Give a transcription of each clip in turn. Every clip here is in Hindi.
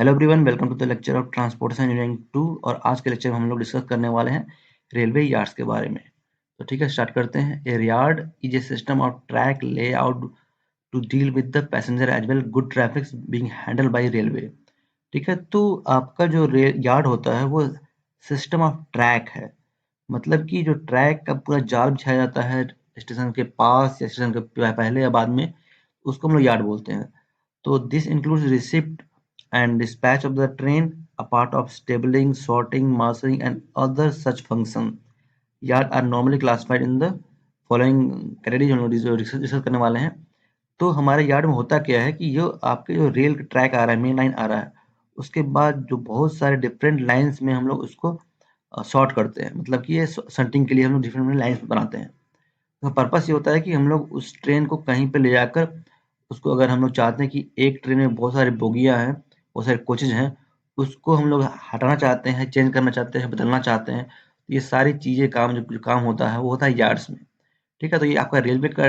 Hello everyone, welcome to the lecture of transportation engineering 2। और आज के लेक्चर में हम लोग डिस्कस करने वाले हैं रेलवे यार्ड्स के बारे में। तो ठीक है, स्टार्ट करते हैं। A yard is a system of track layout to deal with the passenger as well good traffic being handled by railway. ठीक है, तो आपका जो यार्ड होता है वो सिस्टम ऑफ ट्रैक है। मतलब कि जो ट्रैक का पूरा जाल बिछाया जाता है स्टेशन के पास या स्टेशन के पहले या बाद में, उसको हम लोग यार्ड बोलते हैं। तो this includes receipt and dispatch of the train, a part of stabling, sorting, marshalling, and other such functions. Yard are normally classified in the following categories। हम लोग जो डिस्कस करने वाले हैं। तो हमारे यार्ड में होता क्या है कि जो आपके जो रेल ट्रैक आ रहा है, मेन लाइन आ रहा है, उसके बाद जो बहुत सारे डिफरेंट लाइंस में हम लोग उसको सॉर्ट करते हैं। मतलब कि ये सॉर्टिंग के लिए हम लोग डिफरेंट लाइंस बनाते हैं। तो पर्पस ये होता है कि हम लोग उस ट्रेन को कहीं पे ले जाकर उसको, अगर हम लोग चाहते हैं कि एक ट्रेन में बहुत सारी बोगियाँ हैं, बहुत सारे कोचेज हैं, उसको हम लोग हटाना चाहते हैं, चेंज करना चाहते हैं, बदलना चाहते हैं, तो ये सारी चीज़ें काम जो काम होता है वो होता है यार्ड्स में। ठीक है, तो ये आपका रेलवे का,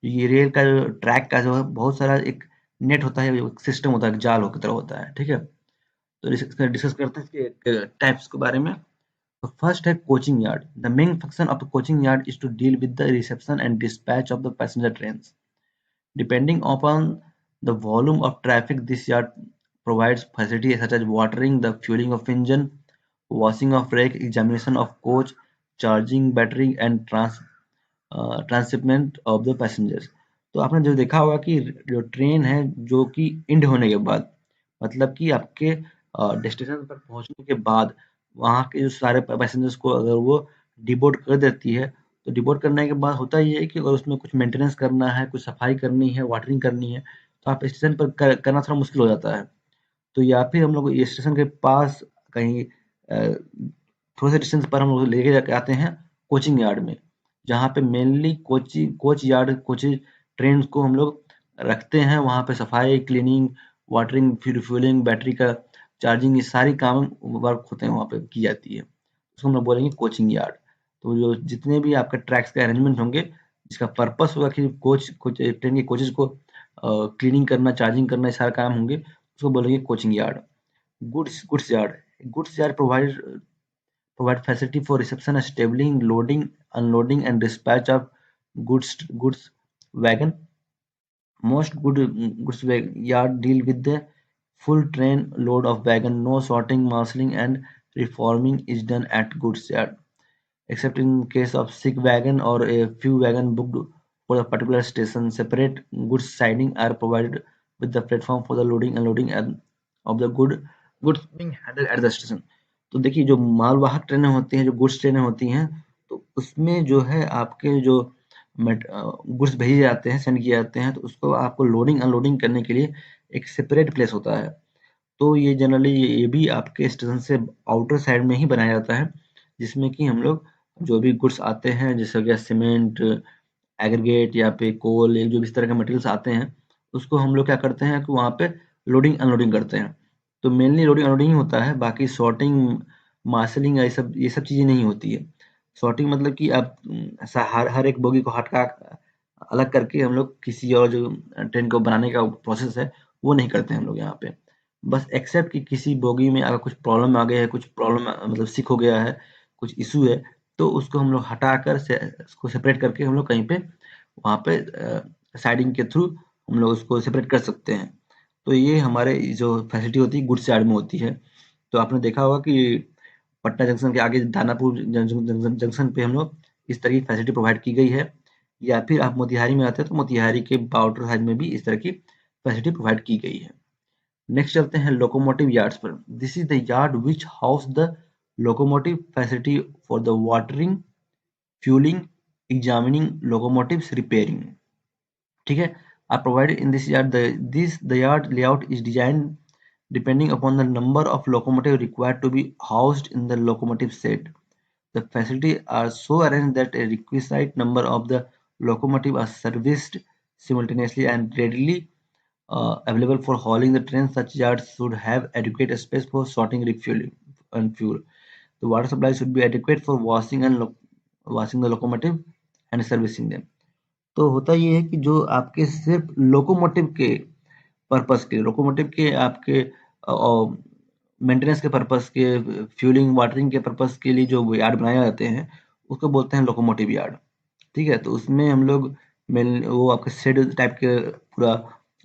ये रेल का जो ट्रैक का जो है बहुत सारा एक नेट होता है, सिस्टम होता है, जाल की तरह होता है। ठीक है, तो डिस्कस करते हैं इसके टाइप्स के बारे में। तो फर्स्ट है coaching yard. The main function of the coaching yard is to deal with the reception and dispatch of the passenger trains. Depending upon the volume of traffic, this yard provides facilities such as watering, the fueling of engine, washing of rake, examination of coach, charging battery, and transshipment of the passengers. तो आपने जो देखा होगा कि जो ट्रेन है जो कि इंड होने के बाद, मतलब कि आपके डेस्टिनेशन पर पहुंचने के बाद, वहाँ के जो सारे पैसेंजर्स को अगर वो डिबोर्ड कर देती है, तो डिबोर्ड करने के बाद होता ये है कि अगर उसमें कुछ मेंटेनेंस करना है, कुछ सफाई करनी है, वाटरिंग करनी है, तो आप स्टेशन पर करना थोड़ा मुश्किल हो जाता है। तो या फिर हम लोग स्टेशन के पास कहीं थोड़े से डिस्टेंस पर हम लोग लेके जाके आते हैं कोचिंग यार्ड में, जहाँ पे mainly coach yard coaching train को हम लोग रखते हैं। वहाँ पे सफाई, क्लीनिंग, वाटरिंग, रिफ्यूलिंग, बैटरी का चार्जिंग, ये सारी काम वर्क होते हैं वहाँ पे की जाती है। उसको हम लोग बोलेंगे कोचिंग यार्ड। तो जो जितने भी आपके ट्रैक्स के अरेंजमेंट होंगे, जिसका पर्पस होगा कि कोच ट्रेन के कोचेज को क्लीनिंग करना, चार्जिंग करना, ये सारे काम होंगे, उसको बोलेंगे coaching yard. Goods yard. Goods yard provide facility for reception, stabling, loading, unloading, and dispatch of goods wagon. Most goods yard deal with the full train load of wagon. No sorting, marshalling, and reforming is done at goods yard, except in case of sick wagon or a few wagon booked for a particular station. Separate goods siding are provided with the platform for the loading, unloading, and of the goods being handled at the station। तो देखिए, जो मालवाहक ट्रेनें होती हैं, जो गुड्स ट्रेनें होती हैं, तो उसमें जो है आपके जो गुड्स भेजे जाते हैं, सेंड किए जाते हैं, तो उसको आपको लोडिंग अनलोडिंग करने के लिए एक सेपरेट प्लेस होता है। तो ये जनरली ये भी आपके स्टेशन से आउटर साइड में ही बनाया जाता है, जिसमें कि हम लोग जो भी गुड्स आते हैं, जैसे हो गया सीमेंट, एग्रीगेट या पे कोल, जो भी इस तरह के मटेरियल्स आते हैं, उसको हम लोग क्या करते हैं कि वहाँ पे लोडिंग अनलोडिंग करते हैं। तो मेनली लोडिंग अनलोडिंग ही होता है, बाकी सॉर्टिंग, मार्शलिंग, ये सब चीज़ें नहीं होती है। सॉर्टिंग मतलब कि आप ऐसा हर एक बोगी को हटा अलग करके हम लोग किसी और जो ट्रेन को बनाने का प्रोसेस है, वो नहीं करते हैं हम लोग यहाँ पे। बस एक्सेप्ट कि किसी बोगी में अगर कुछ प्रॉब्लम आ गया है, कुछ प्रॉब्लम मतलब सिक हो गया है, कुछ इशू है, तो उसको हम लोग हटाकर उसको सेपरेट करके हम लोग कहीं पे वहाँ पे साइडिंग के थ्रू हम लोग उसको सेपरेट कर सकते हैं। तो ये हमारे जो फैसिलिटी होती है गुड्स यार्ड में होती है। तो आपने देखा होगा कि पटना जंक्शन के आगे दानापुर जंक्शन पे हम लोग इस तरह की फैसिलिटी प्रोवाइड की गई है, या फिर आप मोतिहारी में आते हैं तो मोतिहारी के आउटर साइड में भी इस तरह की फैसिलिटी प्रोवाइड की गई है। नेक्स्ट चलते हैं लोकोमोटिव यार्ड्स पर। This is the yard which house the locomotive facility for the watering, fuelling, examining locomotives, repairing. ठीक है, are provided in this yard. The yard layout is designed depending upon the number of locomotive required to be housed in the locomotive set. The facilities are so arranged that a requisite number of the locomotive are serviced simultaneously and readily available for hauling the train. Such yards should have adequate space for sorting, refueling, and fuel. The water supply should be adequate for washing the locomotive and servicing them. तो होता ये है कि जो आपके सिर्फ लोकोमोटिव के पर्पस के, लोकोमोटिव के आपके मेंटेनेंस के पर्पस के, फ्यूलिंग वाटरिंग के पर्पस के लिए जो यार्ड बनाए जाते हैं उसको बोलते हैं लोकोमोटिव यार्ड। ठीक है, तो उसमें हम लोग वो आपके शेड टाइप के पूरा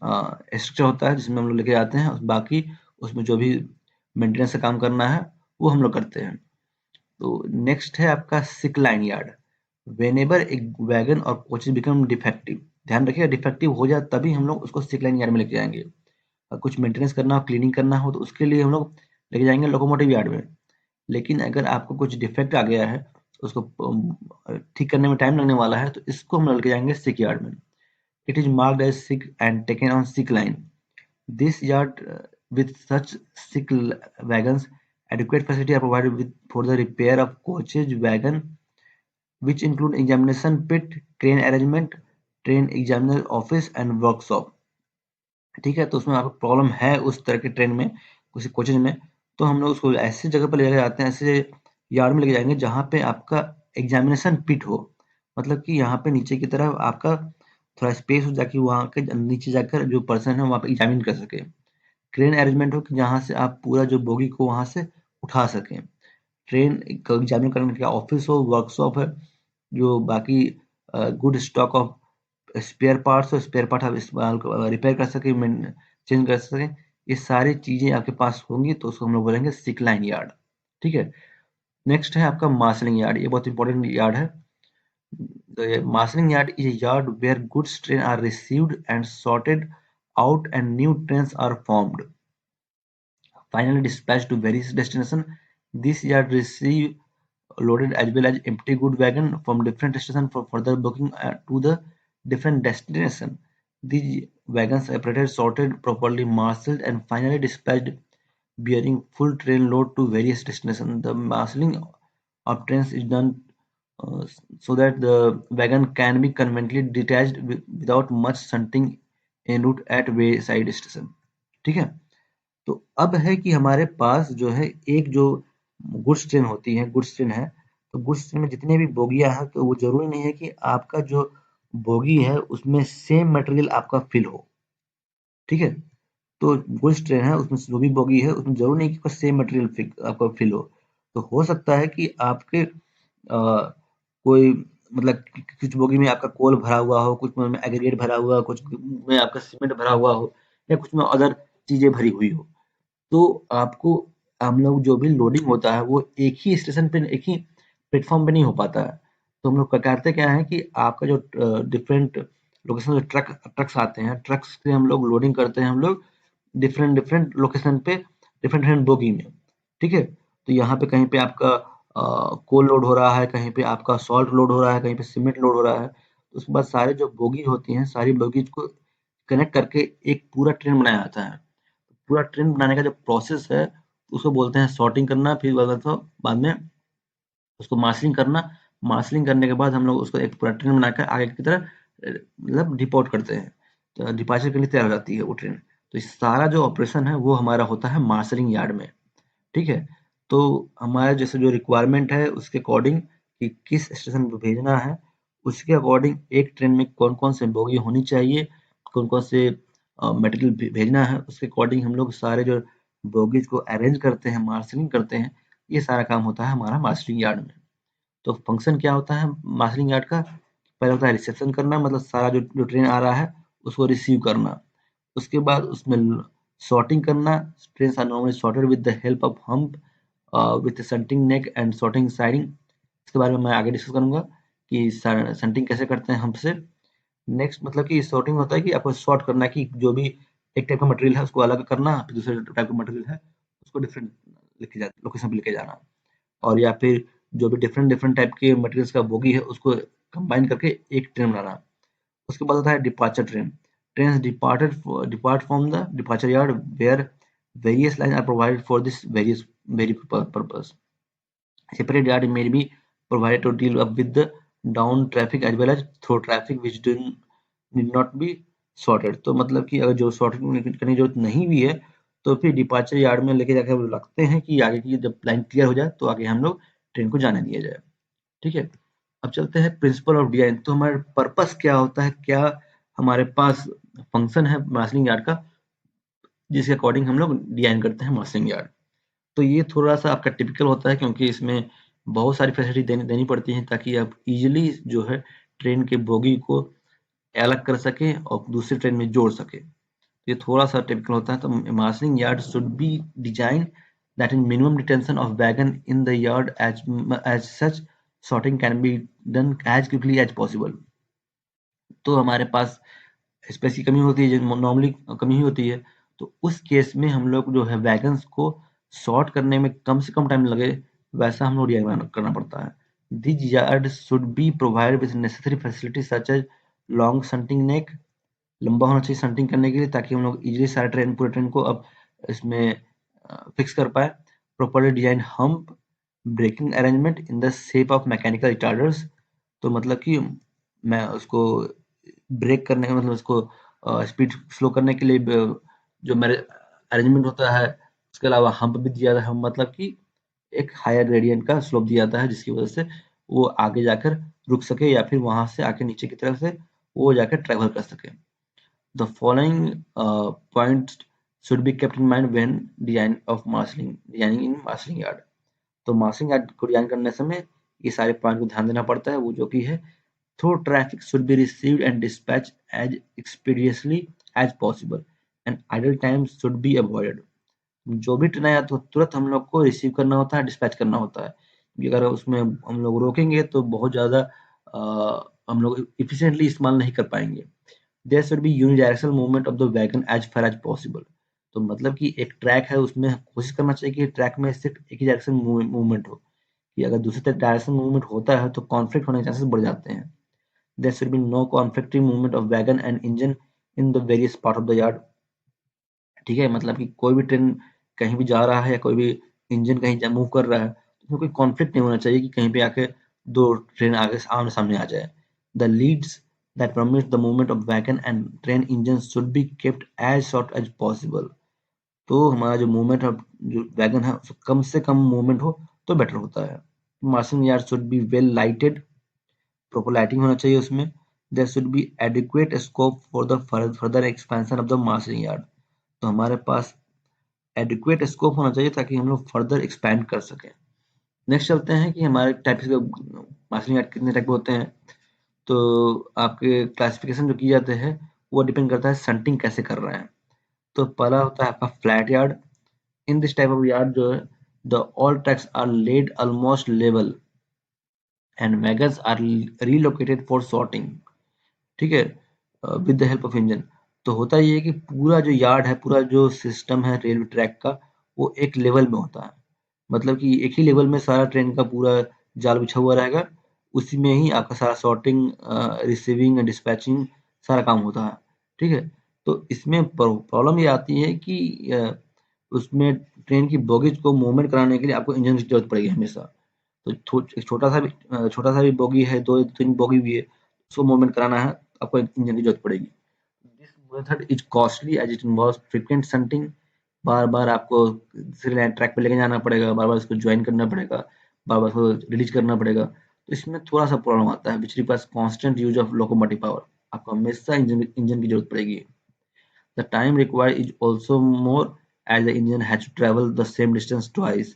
स्ट्रक्चर होता है जिसमें हम लोग लेके जाते हैं, बाकी उसमें जो भी मेंटेनेंस का काम करना है वो हम लोग करते हैं। तो नेक्स्ट है आपका सिक लाइन यार्ड। वेनेवर एक वैगन और कोचेज बिकम डिफेक्टिव, ध्यान रखिएगा डिफेक्टिव हो जाए तभी हम लोग उसको सिक लाइन यार्ड में लेके जाएंगे। कुछ मेंटेनेंस करना हो, क्लीनिंग करना हो तो उसके लिए हम लोग लेके जाएंगे लोकोमोटिव यार्ड में। लेकिन अगर आपको कुछ डिफेक्ट आ गया है, उसको ठीक करने में टाइम लगने वाला है, तो इसको हम लेके जाएंगे सिक यार्ड में। It is marked as sick and taken on sick line. This yard with such sick wagons, adequate facility are provided with for the repair of coaches, wagon, which include examination pit, train arrangement, train examiner office and workshop. ठीक है, तो उसमें आपको प्रॉब्लम है उस तरह के ट्रेन में, उसी कोचेज में, तो हम लोग उसको ऐसी जगह पर लेके जाते हैं, ऐसे यार्ड में लेके जाएंगे जहाँ पे आपका एग्जामिनेशन पिट हो। मतलब कि यहाँ पे नीचे की तरफ आपका थोड़ा स्पेस हो, जाके वहाँ के नीचे जाकर जो पर्सन है वहाँ पे एग्जामिन कर सके। क्रेन अरेंजमेंट हो कि जहाँ से आप पूरा जो बोगी को वहाँ से उठा सकें। ट्रेन एग्जामिन करने का ऑफिस हो, वर्कशॉप है, जो बाकी good stock of spare parts हो, स्पेयर पार्ट आप इस्तेमाल रिपेयर कर सकें, चेंज कर सकें, ये सारी चीज़ें आपके पास होंगी तो उसको हम लोग बोलेंगे सिक लाइन यार्ड। ठीक है, नेक्स्ट है आपका मार्शलिंग यार्ड। ये बहुत इंपॉर्टेंट यार्ड है। The marshalling yard is a yard where goods trains are received and sorted out and new trains are formed, finally dispatched to various destinations. This yard receive loaded as well as empty good wagon from different stations for further booking to the different destination. These wagons separated, sorted, properly marshaled, and finally dispatched, bearing full train load to various destinations. The marshalling of trains is done uh, so that the wagon can be conveniently detached without much shunting en route at wayside station. ठीक है, तो अब है कि हमारे पास जो है एक जो गुड्स ट्रेन होती है, गुड्स ट्रेन है, तो गुड्स ट्रेन में जितने भी बोगियां हैं तो वो जरूरी नहीं है कि आपका जो बोगी है उसमें सेम मटेरियल आपका फिल हो। ठीक है, तो गुड्स ट्रेन है उसमें जो भी बोगी है उसमें जरूरी नहीं कि सेम मटेरियल आपका फिल हो। तो हो सकता है कि आपके कोई मतलब कुछ बोगी में आपका कोल भरा हुआ हो, कुछ में एग्रीगेट भरा हुआ हो, कुछ में आपका सीमेंट भरा हुआ हो, या कुछ में अदर चीजें भरी हुई हो। तो आपको हम लोग जो भी लोडिंग होता है वो एक ही स्टेशन पे, एक ही प्लेटफॉर्म पे नहीं हो पाता है। तो हम लोग करते क्या है कि आपका जो डिफरेंट लोकेशन जो ट्रक्स आते हैं, ट्रक्स से हम लोग लोडिंग करते हैं हम लोग डिफरेंट डिफरेंट लोकेशन पे, डिफरेंट डिफरेंट बोगी में। ठीक है, तो यहाँ पे कहीं पे आपका कोल लोड हो रहा है, कहीं पे आपका सॉल्ट लोड हो रहा है, कहीं पे सीमेंट लोड हो रहा है। तो उसके बाद सारे जो बोगी होती हैं, सारी बोगीज को कनेक्ट करके एक पूरा ट्रेन बनाया जाता है। पूरा ट्रेन बनाने का जो प्रोसेस है उसको बोलते हैं सॉर्टिंग करना। फिर बाद में उसको मार्शलिंग करना। मार्शलिंग करने के बाद हम लोग उसको एक पूरा ट्रेन बनाकर आगे की तरफ मतलब डिपोर्ट करते हैं, तो डिपार्चर के लिए तैयार हो जाती है वो ट्रेन। तो इस सारा जो ऑपरेशन है वो हमारा होता है मार्शलिंग यार्ड में। ठीक है, तो हमारे जैसे जो रिक्वायरमेंट है उसके अकॉर्डिंग कि किस स्टेशन पे भेजना है, उसके अकॉर्डिंग एक ट्रेन में कौन कौन से बोगी होनी चाहिए, कौन कौन से मटेरियल भेजना है, उसके अकॉर्डिंग हम लोग सारे जो बोगीज को अरेंज करते हैं, मार्शलिंग करते हैं। ये सारा काम होता है हमारा मार्शलिंग यार्ड में। तो फंक्शन क्या होता है मार्शलिंग यार्ड का? पहले होता है रिसेप्शन करना, मतलब सारा जो ट्रेन आ रहा है उसको रिसीव करना। उसके बाद उसमें सॉर्टिंग करना। Trains are normally sorted with the help of hump with shunting neck and sorting siding. इसके बारे में मैं आगे डिस्कस करूंगा कि शंटिंग कैसे करते हैं हम्प से। नेक्स्ट मतलब कि सॉर्टिंग होता है कि आपको सॉर्ट करना है कि जो भी एक टाइप का मटेरियल है उसको अलग करना, फिर दूसरे टाइप का मटेरियल है उसको डिफरेंट लेके जा लोकेशन पे लेके जाना। और या फिर जो भी डिफरेंट डिफरेंट टाइप के मटेरियल्स का बोगी है उसको कंबाइन करके एक ट्रेन बनाना। उसके बाद आता है departure train. Train depart from the departure yard where various line are provided for this very purpose. Separate yard may be provided to deal up with the down traffic as well as through traffic which need not be sorted। तो मतलब कि अगर जो सॉर्टिंग करने की जरूरत नहीं भी है तो फिर डिपार्चर यार्ड में लेके जाकर लगते हैं कि आगे की जब लाइन क्लियर हो जाए तो आगे हम लोग ट्रेन को जाने दिया जाए। ठीक है, अब चलते हैं प्रिंसिपल ऑफ डिजाइन। तो हमारे पर्पस क्या होता है, क्या हमारे पास फंक्शन है मार्शलिंग यार्ड का, जिसके अकॉर्डिंग हम लोग डिजाइन करते हैं मार्शलिंग यार्ड। तो ये थोड़ा सा आपका टिपिकल होता है, क्योंकि इसमें बहुत सारी फैसिलिटी देनी पड़ती है ताकि आप इजीली जो है ट्रेन के बोगी को अलग कर सके और दूसरी ट्रेन में जोड़ सके। ये थोड़ा सा टिपिकल होता है। तो marshalling yard should B design that in minimum detention of wagon in the yard as such sorting can be done as quickly as possible। तो हमारे पास स्पेस की कमी होती है, जो नॉर्मली कमी ही होती है, तो उस केस में हम लोग जो है वैगन्स को सॉर्ट करने में कम से कम टाइम लगे वैसा हम लोग डिजाइन करना पड़ता है। This yard should be provided with necessary facility such as long shunting neck, लंबा होना चाहिए संटिंग करने के लिए, ताकि हम लोग इजीली सारे पूरे ट्रेन को अब इसमें फिक्स कर पाए। Properly design hump braking arrangement in the shape of mechanical retarders, तो मतलब कि मैं उसको ब्रेक करने का मतलब उसको स्पीड स्लो करने के लिए जो मेरे अरेंजमेंट होता है, उसके अलावा हम्प भी दिया जाता है। मतलब कि एक हायर ग्रेडियंट का स्लोप दिया जाता है, जिसकी वजह से वो आगे जाकर रुक सके या फिर वहां से आके नीचे की तरफ से वो जाकर ट्रेवल कर सके। The following points should be kept in mind when designing in marshalling yard। तो मार्शलिंग यार्ड को डिजाइन करने समय ये सारे पॉइंट को ध्यान देना पड़ता है, वो जो कि है through traffic should be received and dispatched as expeditiously as possible and idle times should be avoided। जो भी ट्रेन आया तो तुरंत हम लोग को रिसीव करना होता है, डिस्पैच करना होता है, क्योंकि अगर उसमें हम लोग रोकेंगे तो बहुत ज्यादा हम लोग इफिशिएंटली इस्तेमाल नहीं कर पाएंगे। There should be unidirectional movement of the wagon as far as possible. तो मतलब कि एक ट्रैक है, उसमें कोशिश करना चाहिए कि ट्रैक में सिर्फ एक ही डायरेक्शन मूवमेंट हो, कि अगर दूसरी तरफ डायरेक्शन मूवमेंट होता है तो कॉन्फ्लिक्ट होने के चांसेस बढ़ जाते हैं। There should be no conflicting movement of wagon and engine in the various part of the yard. ठीक है, मतलब कि कोई भी ट्रेन कहीं भी जा रहा है या कोई भी इंजन कहीं मूव कर रहा है, तो उसमें कोई कॉन्फ्लिक्ट नहीं होना चाहिए कि कहीं पे आके दो ट्रेन आगे आमने सामने आ जाए। The leads that permits the movement of wagon and train engines should be kept as short as possible। तो हमारा जो मूवमेंट है, जो वैगन है उसको कम से कम मूवमेंट हो तो बेटर होता है। Marshalling yard should be well lighted, proper lighting होना चाहिए उसमें। There should be adequate scope for the further expansion of the marshalling yard. तो हमारे पास एडिक्वेट स्कोप होना चाहिए ताकि हम लोग फर्दर एक्सपैंड कर सकें। नेक्स्ट चलते हैं कि हमारे टाइप्स के मार्शलिंग यार्ड कितने टाइप के होते हैं। तो आपके क्लासिफिकेशन जो किए जाते हैं वो डिपेंड करता है संटिंग कैसे कर रहे हैं। तो पहला होता है आपका flat yard. In this type of yard जो है the all tracks are laid almost level and wagons are relocated for sorting. ठीक है, with the help of engine. तो होता ये है कि पूरा जो यार्ड है, पूरा जो सिस्टम है रेलवे ट्रैक का, वो एक लेवल में होता है। मतलब कि एक ही लेवल में सारा ट्रेन का पूरा जाल बिछा हुआ रहेगा, उसी में ही आपका सारा सॉर्टिंग, रिसीविंग, डिस्पैचिंग सारा काम होता है। ठीक है, तो इसमें प्रॉब्लम ये आती है कि उसमें ट्रेन की बोगीज को मूवमेंट कराने के लिए आपको इंजन की जरूरत पड़ेगी हमेशा। तो छोटा सा भी बोगी है, दो तीन बोगी भी है, उसको मूवमेंट कराना है, आपको एक इंजन की जरूरत पड़ेगी। This method is costly as it involves frequent shunting. बार बार आपको दूसरे ट्रैक पे लेके जाना पड़ेगा, बार बार इसको ज्वाइन करना पड़ेगा, बार बार इसको रिलीज करना पड़ेगा। तो इसमें थोड़ा सा प्रॉब्लम आता है, which requires constant use of locomotive power. आपको हमेशा इंजन की जरूरत पड़ेगी। The time required is also more, as the engine has to travel the same distance twice,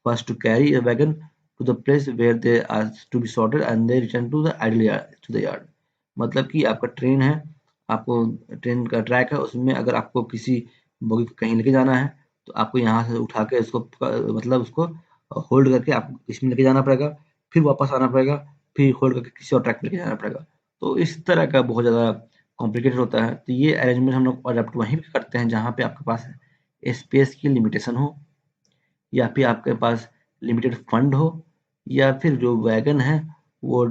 first to carry a wagon to the place where they are to be sorted and then return to the idle yard, to the yard। मतलब कि आपका ट्रेन है, आपको ट्रेन का ट्रैक है, उसमें अगर आपको किसी बोगी को कहीं लेके जाना है तो आपको यहाँ से उठा के उसको मतलब उसको होल्ड करके आपको इसमें लेके जाना पड़ेगा, फिर वापस आना पड़ेगा, फिर होल्ड करके किसी और ट्रैक पे लेके जाना पड़ेगा। तो इस तरह का बहुत ज़्यादा कॉम्प्लिकेटेड होता है। तो ये अरेंजमेंट हम लोग अडॉप्ट वहीं पे करते हैं जहाँ पे आपके पास स्पेस की लिमिटेशन हो, या फिर आपके पास लिमिटेड फंड हो, या फिर जो वैगन है वो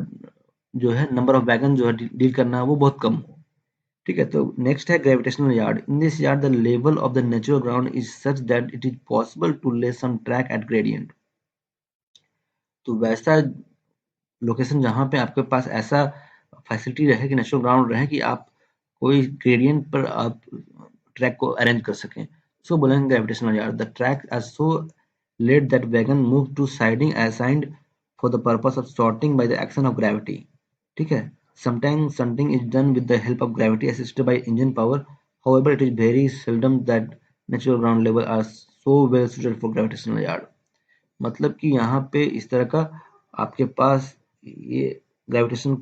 जो है नंबर ऑफ वैगन जो है डील करना है वो बहुत कम हो। ठीक है, तो नेक्स्ट है gravitational yard. In this yard the level of the natural ground is such that it is possible to lay some track eight gradient. तो वैसा लोकेशन जहाँ पे आपके पास ऐसा फैसिलिटी रहे कि नेचुरल ग्राउंड रहे कि आप कोई ग्रेडियंट पर आप ट्रैक को अरेंज कर सकें, सो बोलेंगे gravitational yard. The track are so laid that wagon move to siding assigned for the purpose of sorting by the action of gravity. ठीक है, sometimes something is done with the help of gravity assisted by engine power, however it is very seldom that natural ground level are so well suited for gravitational yard. मतलब कि यहाँ पे इस तरह का आपके पास ये ग्रेविटेशन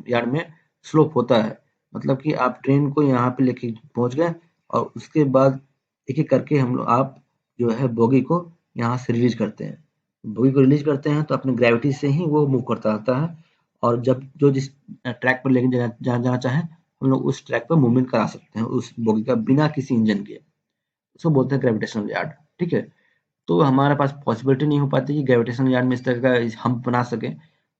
यार्ड में स्लोप होता है। मतलब कि आप ट्रेन को यहाँ पे लेके पहुंच गए और उसके बाद एक एक करके हम लोग आप जो है बोगी को यहाँ से रिलीज करते हैं। बोगी को रिलीज करते हैं तो अपने ग्रेविटी से ही वो मूव करता रहता है, और जब जो जिस ट्रैक पर लेके जहाँ जाना चाहे हम लोग उस ट्रैक पर मूवमेंट करा सकते हैं उस बोगी का बिना किसी इंजन के। उसको बोलते हैं ग्रेविटेशनल यार्ड। ठीक है, तो हमारे पास पॉसिबिलिटी नहीं हो पाती कि ग्रेविटेशनल यार्ड में इस तरह का हम्प बना सकें,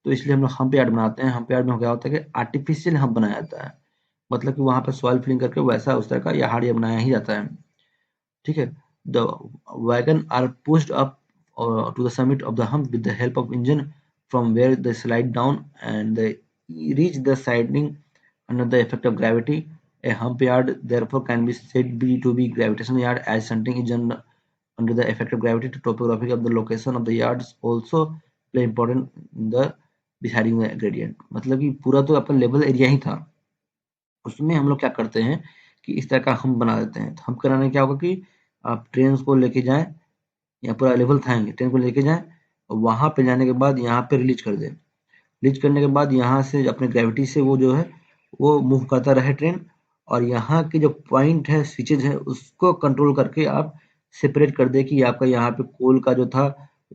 तो इसलिए हम लोग हम्प यार्ड बनाते हैं। हम्प यार्ड में क्या होता है कि आर्टिफिशियल हम्प बनाया जाता है, मतलब कि वहाँ पे सॉइल फिलिंग करके वैसा उस तरह का यार्ड ये बनाया ही जाता है। ठीक है, the wagon are pushed up to the summit of the hump with the help of engine from where they slide down and they reach the siding under the effect of gravity. A hump yard therefore can be said to be gravitational yard, as something is done under the effect of gravity. To topography of the location of the yards also play important in the deciding the gradient. मतलब कि पूरा तो आपका लेवल एरिया ही था, उसमें हम लोग क्या करते हैं कि इस तरह का हम बना देते हैं। तो हम कराने क्या होगा कि आप ट्रेन को लेके जाएं या पूरा लेवल था ट्रेन को लेके जाएं और वहां पे जाने के बाद यहाँ पे रिलीज कर दें। रिलीज करने के बाद यहाँ से अपने ग्रेविटी से वो जो है वो मूव करता रहे ट्रेन, और यहाँ के जो पॉइंट है स्विचेज है उसको कंट्रोल करके आप सेपरेट कर दे कि आपका यहाँ पे कोल का जो था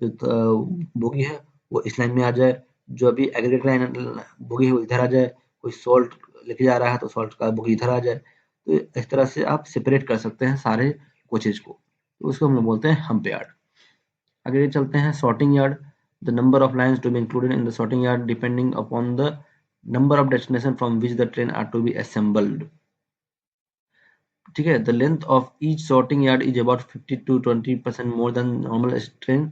बोगी है वो इस लाइन में आ जाए, जो अभी एग्रीगेट लाइन बोगी है वो इधर आ जाए, कोई सॉल्ट लेके जा रहा है तो सॉल्ट का बोगी इधर आ जाए। तो इस तरह से आप सेपरेट कर सकते हैं सारे कोचेज को, तो उसको हम लोग बोलते हैं हम्प यार्ड। आगे चलते हैं sorting yard. The number of lines to be included in the sorting yard depending upon the number of destination from which the train are to be assembled. ठीक है, the length of each sorting yard is about 50 to 20% more than normal train,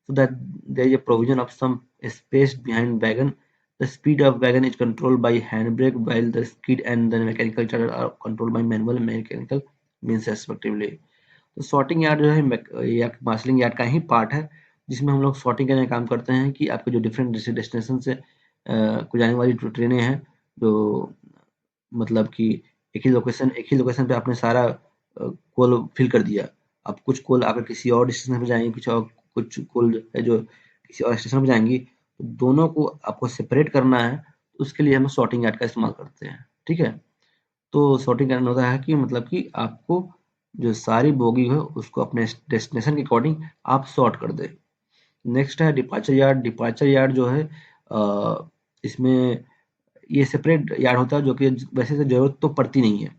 so that there is a provision of some space behind wagon. The speed of wagon is controlled by handbrake, while the skid and the mechanical charger are controlled by manual and mechanical means respectively. तो सॉर्टिंग यार्ड जो है या मार्शलिंग यार्ड का ही पार्ट है, जिसमें हम लोग सॉर्टिंग करने का काम करते हैं कि आपके जो डिफरेंट डेस्टिनेशन से को जाने वाली जो ट्रेनें हैं, जो मतलब कि एक ही लोकेशन पे आपने सारा कोल फिल कर दिया। अब कुछ कोल अगर किसी और स्टेशन पे जाएंगे, कुछ कोल है जो किसी और स्टेशन पे जाएंगी, तो दोनों को आपको सेपरेट करना है, तो उसके लिए हम सॉर्टिंग यार्ड का इस्तेमाल करते हैं। ठीक है, तो सॉर्टिंग करना होता है कि मतलब कि आपको जो सारी बोगी है उसको अपने डेस्टिनेशन के अकॉर्डिंग आप सॉर्ट कर दें। नेक्स्ट है डिपार्चर यार्ड। डिपार्चर यार्ड जो है इसमें ये सेपरेट यार्ड होता है, जो कि वैसे तो जरूरत तो पड़ती नहीं है।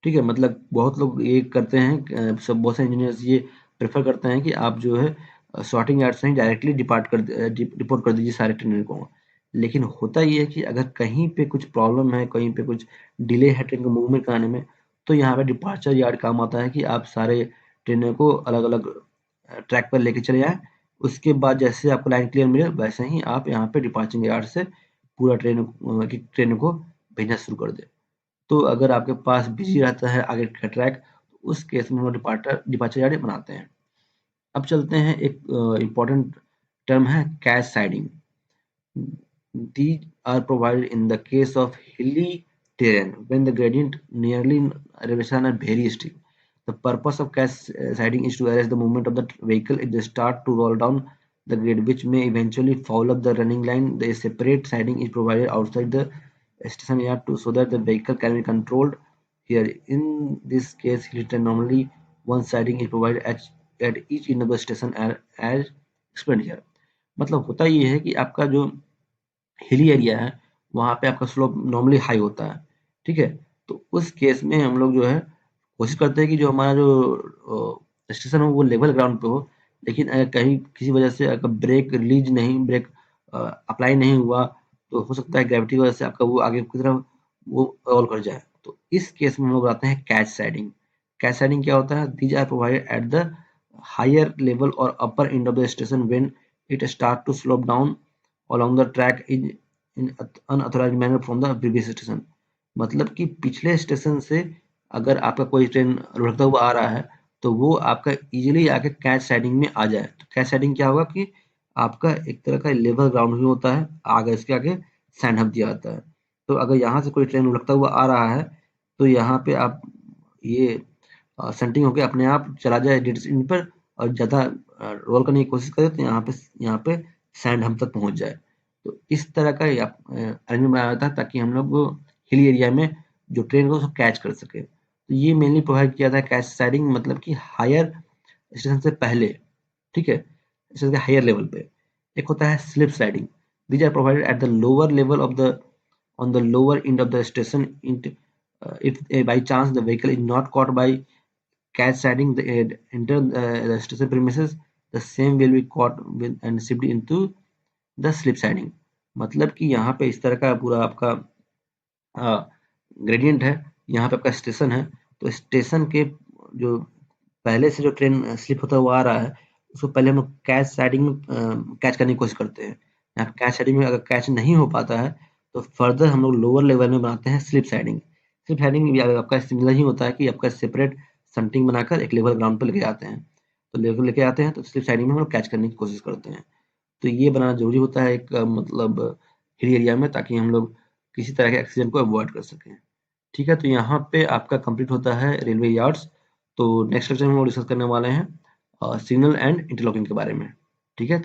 ठीक है, मतलब बहुत लोग ये करते हैं, सब बहुत से इंजीनियर्स ये प्रेफर करते हैं कि आप जो है सॉर्टिंग यार्ड से ही डायरेक्टली डिपोर्ट कर दीजिए सारे ट्रेन को। लेकिन होता ये है कि अगर कहीं पे कुछ प्रॉब्लम है, कहीं पे कुछ डिले है ट्रेन को मूवमेंट कराने में, तो यहाँ पे डिपार्चर यार्ड काम आता है कि आप सारे ट्रेनों को अलग अलग ट्रैक पर लेके चले जाएं। उसके बाद जैसे आपको लाइन क्लियर मिले वैसे ही आप यहाँ पे डिपार्चर यार्ड से पूरा ट्रेन को भेजना शुरू कर दें। तो अगर आपके पास बिजी रहता है आगे का ट्रैक, तो उस केस में हम लोग डिपार्चर यार्ड बनाते हैं। अब चलते हैं, एक इम्पॉर्टेंट टर्म है catch siding. These are provided in the case of hilly terrain when the gradient nearly elevation are very steep. The purpose of cast siding is to arrest the movement of the vehicle if they start to roll down the grade, which may eventually foul up the running line. The separate siding is provided outside the station yard so that the vehicle can be controlled here. In this case, hilly terrain normally one siding is provided at each end of the station as explained here. मतलब होता ये है कि आपका जो हिली एरिया है वहां पे आपका स्लोप नॉर्मली हाई होता है। ठीक है, तो उस केस में हम लोग जो है कोशिश करते हैं कि जो हमारा जो स्टेशन हो वो लेवल ग्राउंड पे हो, लेकिन अगर कहीं किसी वजह से अगर ब्रेक अप्लाई नहीं हुआ, तो हो सकता है ग्रेविटी की वजह से आपका वो आगे की तरफ वो रोल कर जाए। तो इस केस में हम लोग आते हैं कैच साइडिंग। कैच साइडिंग क्या होता है? These are provided at the higher level or upper end of the station when it start to slope down along the track in unauthorized manner from the previous station। मतलब कि पिछले स्टेशन से अगर आपका कोई ट्रेन लुढ़कता हुआ आ रहा है तो वो आपका इजीली आके कैच साइडिंग में आ जाए। तो कैच साइडिंग क्या होगा कि आपका एक तरह का लेवल ग्राउंड ही होता है, आगे इसके आगे सैंड हब दिया जाता है। तो अगर यहाँ से कोई ट्रेन लुढ़कता हुआ आ रहा है तो यहाँ पे आप ये सेंटिंग होके अपने आप चला जाए डेस्टिनेशन पर और ज़्यादा रोल करने की कोशिश करे तो यहाँ पे सैंड हम तक पहुँच जाए। तो इस तरह का अरेंजमेंट बनाया था ताकि हम लोग हिल एरिया में जो ट्रेन को उसको कैच कर सके। तो ये मेनली प्रोवाइड किया था कैच साइडिंग, मतलब कि हायर स्टेशन से पहले, ठीक है, स्टेशन के हायर लेवल पे। एक होता है slip sliding, these are provided at the lower level of the on the lower end of the station. If by chance the vehicle is not caught by catch siding, the enter the station premises, the same will be caught with and shipped into the slip siding. मतलब कि यहाँ पे इस तरह का पूरा आपका ग्रेडियंट है। यहाँ पे आपका स्टेशन है, तो स्टेशन के जो पहले से जो ट्रेन स्लिप होता हुआ आ रहा है उसको पहले हम लोग कैच साइडिंग में कैच करने की कोशिश करते हैं। यहाँ कैच साइडिंग में अगर कैच नहीं हो पाता है तो फर्दर हम लोग लोअर लेवल में बनाते हैं स्लिप साइडिंग। स्लिप साइडिंग भी आपका सिमिलर ही होता है कि आपका सेपरेट संटिंग बनाकर एक लेवल ग्राउंड पर लेके जाते हैं। तो लेवल लेके आते हैं तो स्लिप साइडिंग में हम लोग कैच करने की कोशिश करते हैं। तो ये बनाना ज़रूरी होता है एक मतलब हिल एरिया में, ताकि हम लोग किसी तरह के एक्सीडेंट को अवॉइड कर सकें। ठीक है, तो यहाँ पे आपका कंप्लीट होता है रेलवे यार्ड्स। तो नेक्स्ट लेक्चर में हम लोग डिस्कस करने वाले हैं सिग्नल एंड इंटरलॉकिंग के बारे में। ठीक है।